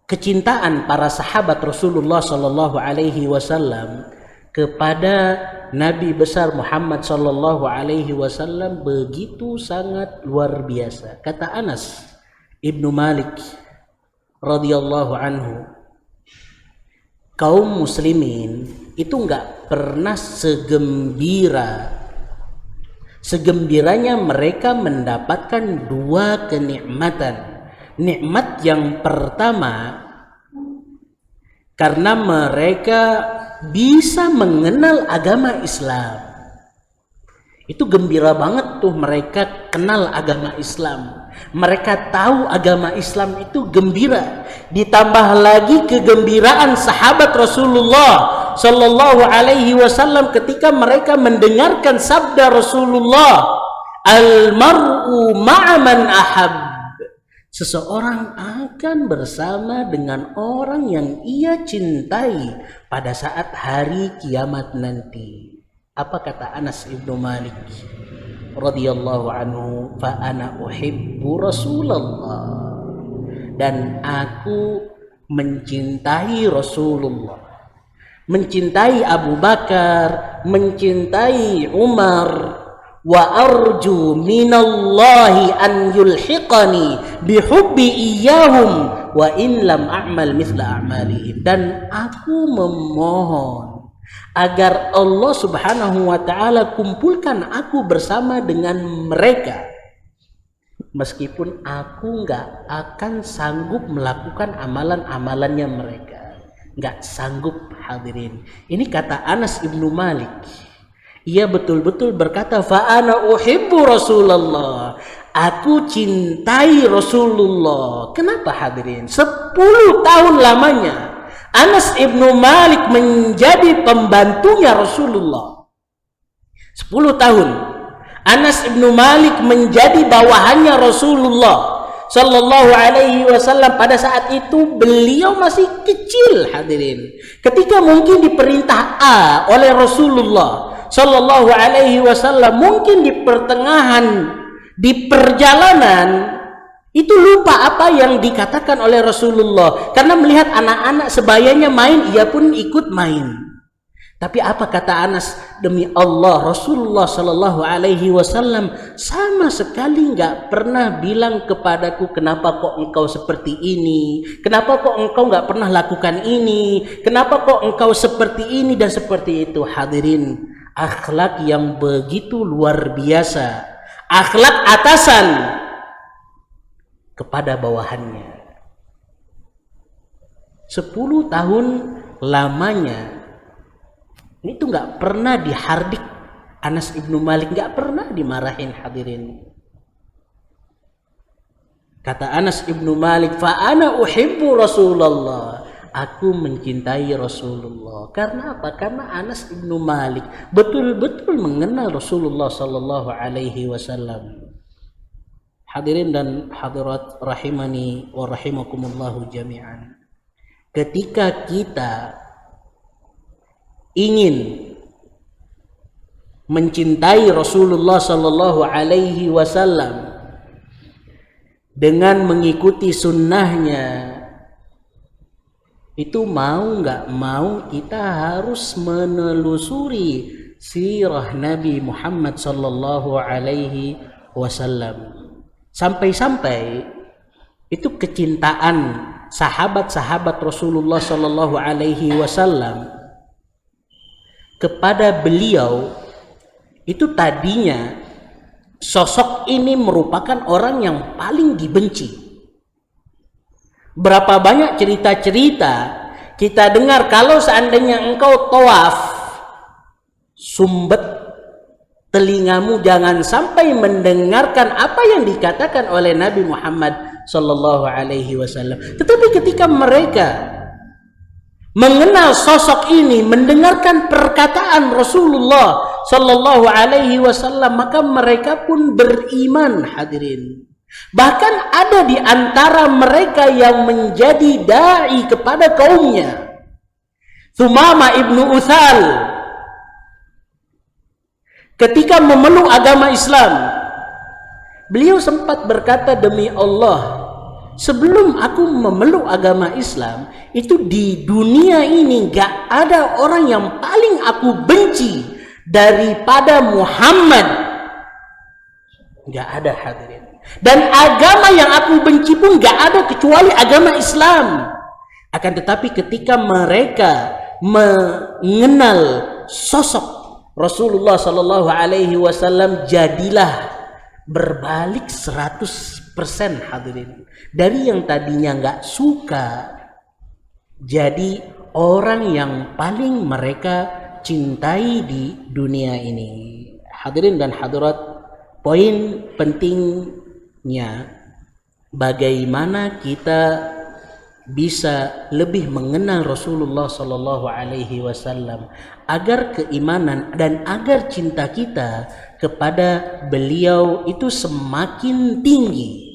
Speaker 2: Kecintaan para sahabat Rasulullah sallallahu alaihi wasallam kepada Nabi besar Muhammad sallallahu alaihi wasallam begitu sangat luar biasa. Kata Anas ibnu Malik radhiyallahu anhu, kaum muslimin itu enggak pernah segembiranya mereka mendapatkan dua kenikmatan. Nikmat yang pertama, karena mereka bisa mengenal agama Islam. Itu gembira banget tuh mereka kenal agama Islam. Mereka tahu agama Islam itu gembira. Ditambah lagi kegembiraan sahabat Rasulullah sallallahu alaihi wasallam ketika mereka mendengarkan sabda Rasulullah, "Al-mar'u ma'a man ahab." Seseorang akan bersama dengan orang yang ia cintai pada saat hari kiamat nanti. Apa kata Anas ibnu Malik radhiyallahu anhu? Fa ana uhibbu Rasulullah, dan aku mencintai Rasulullah, mencintai Abu Bakar, mencintai Umar. Wa arju minallahi an yulhiqani bihubbi iyahum wa in lam a'mal mithla a'malihim. Dan aku memohon agar Allah subhanahu wa ta'ala kumpulkan aku bersama dengan mereka, meskipun aku nggak akan sanggup melakukan amalan-amalannya mereka. Nggak sanggup, hadirin. Ini kata Anas ibnu Malik. Ia betul-betul berkata, fa'ana uhibbu Rasulullah, aku cintai Rasulullah. Kenapa, hadirin? 10 tahun lamanya Anas ibnu Malik menjadi pembantunya Rasulullah. 10 tahun Anas ibnu Malik menjadi bawahannya Rasulullah Sallallahu Alaihi Wasallam. Pada saat itu beliau masih kecil, hadirin. Ketika mungkin diperintah A oleh Rasulullah Sallallahu Alaihi Wasallam, mungkin di pertengahan, di perjalanan itu lupa apa yang dikatakan oleh Rasulullah, karena melihat anak-anak sebayanya main, ia pun ikut main. Tapi apa kata Anas? Demi Allah, Rasulullah Sallallahu Alaihi Wasallam sama sekali nggak pernah bilang kepadaku, kenapa kok engkau seperti ini, kenapa kok engkau nggak pernah lakukan ini, kenapa kok engkau seperti ini dan seperti itu. Hadirin, akhlak yang begitu luar biasa, akhlak atasan kepada bawahannya. 10 tahun lamanya ini tuh nggak pernah dihardik Anas ibnu Malik, nggak pernah dimarahin, hadirin. Kata Anas ibnu Malik, fa ana uhibbu Rasulullah, aku mencintai Rasulullah. Karena apa? Karena Anas ibnu Malik betul-betul mengenal Rasulullah Sallallahu Alaihi Wasallam. Hadirin dan hadirat rahimani wa rahimakumullahu jami'an. Ketika kita ingin mencintai Rasulullah Sallallahu Alaihi Wasallam dengan mengikuti sunnahnya, itu mau nggak mau kita harus menelusuri sirah Nabi Muhammad Sallallahu Alaihi Wasallam. Sampai-sampai itu kecintaan sahabat-sahabat Rasulullah Sallallahu Alaihi Wasallam kepada beliau itu tadinya sosok ini merupakan orang yang paling dibenci. Berapa banyak cerita-cerita kita dengar, kalau seandainya engkau tawaf, sumbet telingamu, jangan sampai mendengarkan apa yang dikatakan oleh Nabi Muhammad Sallallahu Alaihi Wasallam. Tetapi ketika mereka mengenal sosok ini, mendengarkan perkataan Rasulullah Sallallahu Alaihi Wasallam, maka mereka pun beriman, hadirin. Bahkan ada di antara mereka yang menjadi dai kepada kaumnya. Thumamah ibnu Uthal ketika memeluk agama Islam, beliau sempat berkata, demi Allah, sebelum aku memeluk agama Islam, itu di dunia ini gak ada orang yang paling aku benci daripada Muhammad. Gak ada, hadirin. Dan agama yang aku benci pun gak ada kecuali agama Islam. Akan tetapi ketika mereka mengenal sosok Rasulullah Sallallahu Alaihi Wasallam, jadilah berbalik 100%, hadirin. Dari yang tadinya nggak suka, jadi orang yang paling mereka cintai di dunia ini. Hadirin dan hadirat, poin pentingnya bagaimana kita bisa lebih mengenal Rasulullah Sallallahu Alaihi Wasallam agar keimanan dan agar cinta kita kepada beliau itu semakin tinggi.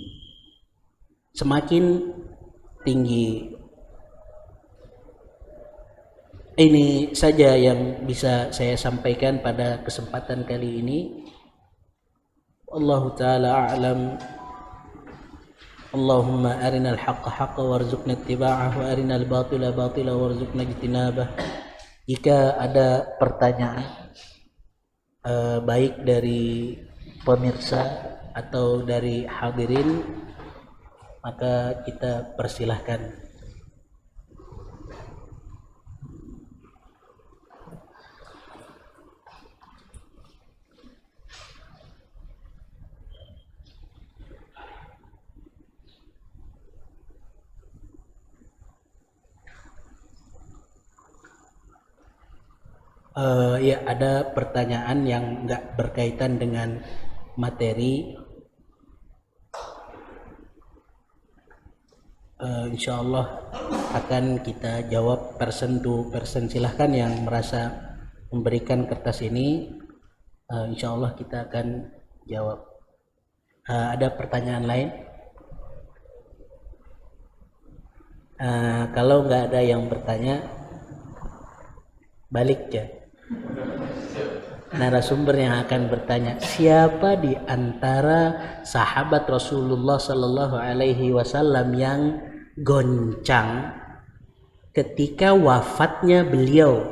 Speaker 2: semakin tinggi. Ini saja yang bisa saya sampaikan pada kesempatan kali ini. Allahu ta'ala a'lam. Allahumma arinal haqqa haqqa warzuqna ittiba'ah wa arinal batila batila warzuqna ijtinabah. Jika ada pertanyaan baik dari pemirsa atau dari hadirin, maka kita persilahkan. Ya, ada pertanyaan yang nggak berkaitan dengan materi. Insya Allah akan kita jawab person to person. Silahkan yang merasa memberikan kertas ini, insya Allah kita akan jawab. Ada pertanyaan lain? Kalau nggak ada yang bertanya, balik ya. Narasumber yang akan bertanya, siapa di antara sahabat Rasulullah Sallallahu Alaihi Wasallam yang goncang ketika wafatnya beliau?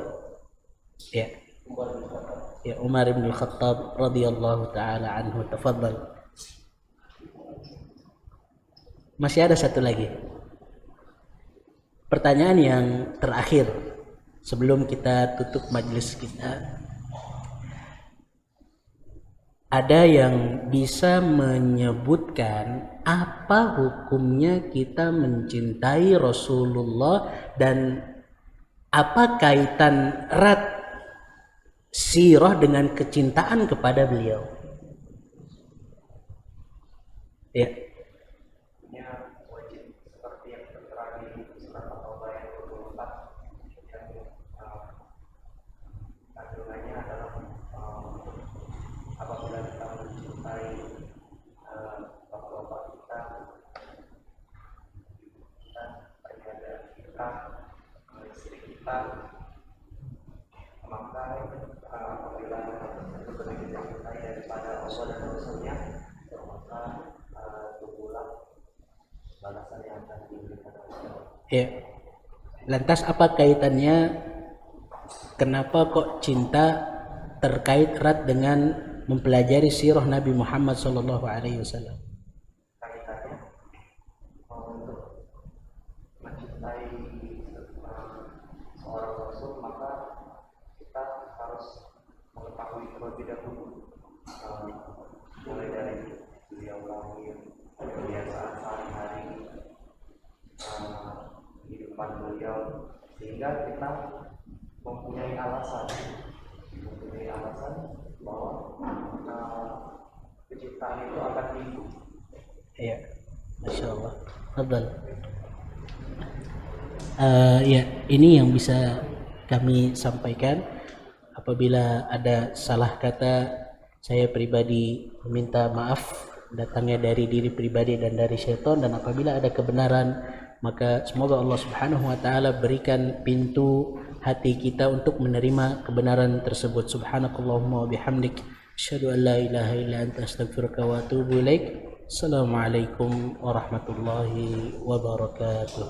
Speaker 2: Ya, Umar bin Khattab radhiyallahu taala anhu. Tafadhal. Masih ada satu lagi. Pertanyaan yang terakhir sebelum kita tutup majelis kita. Ada yang bisa menyebutkan apa hukumnya kita mencintai Rasulullah dan apa kaitan erat sirah dengan kecintaan kepada beliau? Ya. Ya. Lantas apa kaitannya? Kenapa kok cinta terkait erat dengan mempelajari sirah Nabi Muhammad sallallahu alaihi wasallam?
Speaker 3: Kaitannya untuk mencintai seorang rasul, maka kita harus mengetahui terlebih dahulu mulai dari beliau lahir, kebiasaan sehari-hari, kehidupan beliau, sehingga kita mempunyai alasan bahwa kecintaan itu akan timbul.
Speaker 2: Ya, Masya Allah. Fadal. Ya, ini yang bisa kami sampaikan. Apabila ada salah kata, saya pribadi meminta maaf, datangnya dari diri pribadi dan dari syaitan. Dan apabila ada kebenaran, maka semoga Allah Subhanahu wa taala berikan pintu hati kita untuk menerima kebenaran tersebut. Subhanakallahumma wa bihamdik, asyhadu an la ilaha illa anta, astaghfiruka wa atubu ilaik. Assalamualaikum warahmatullahi wabarakatuh.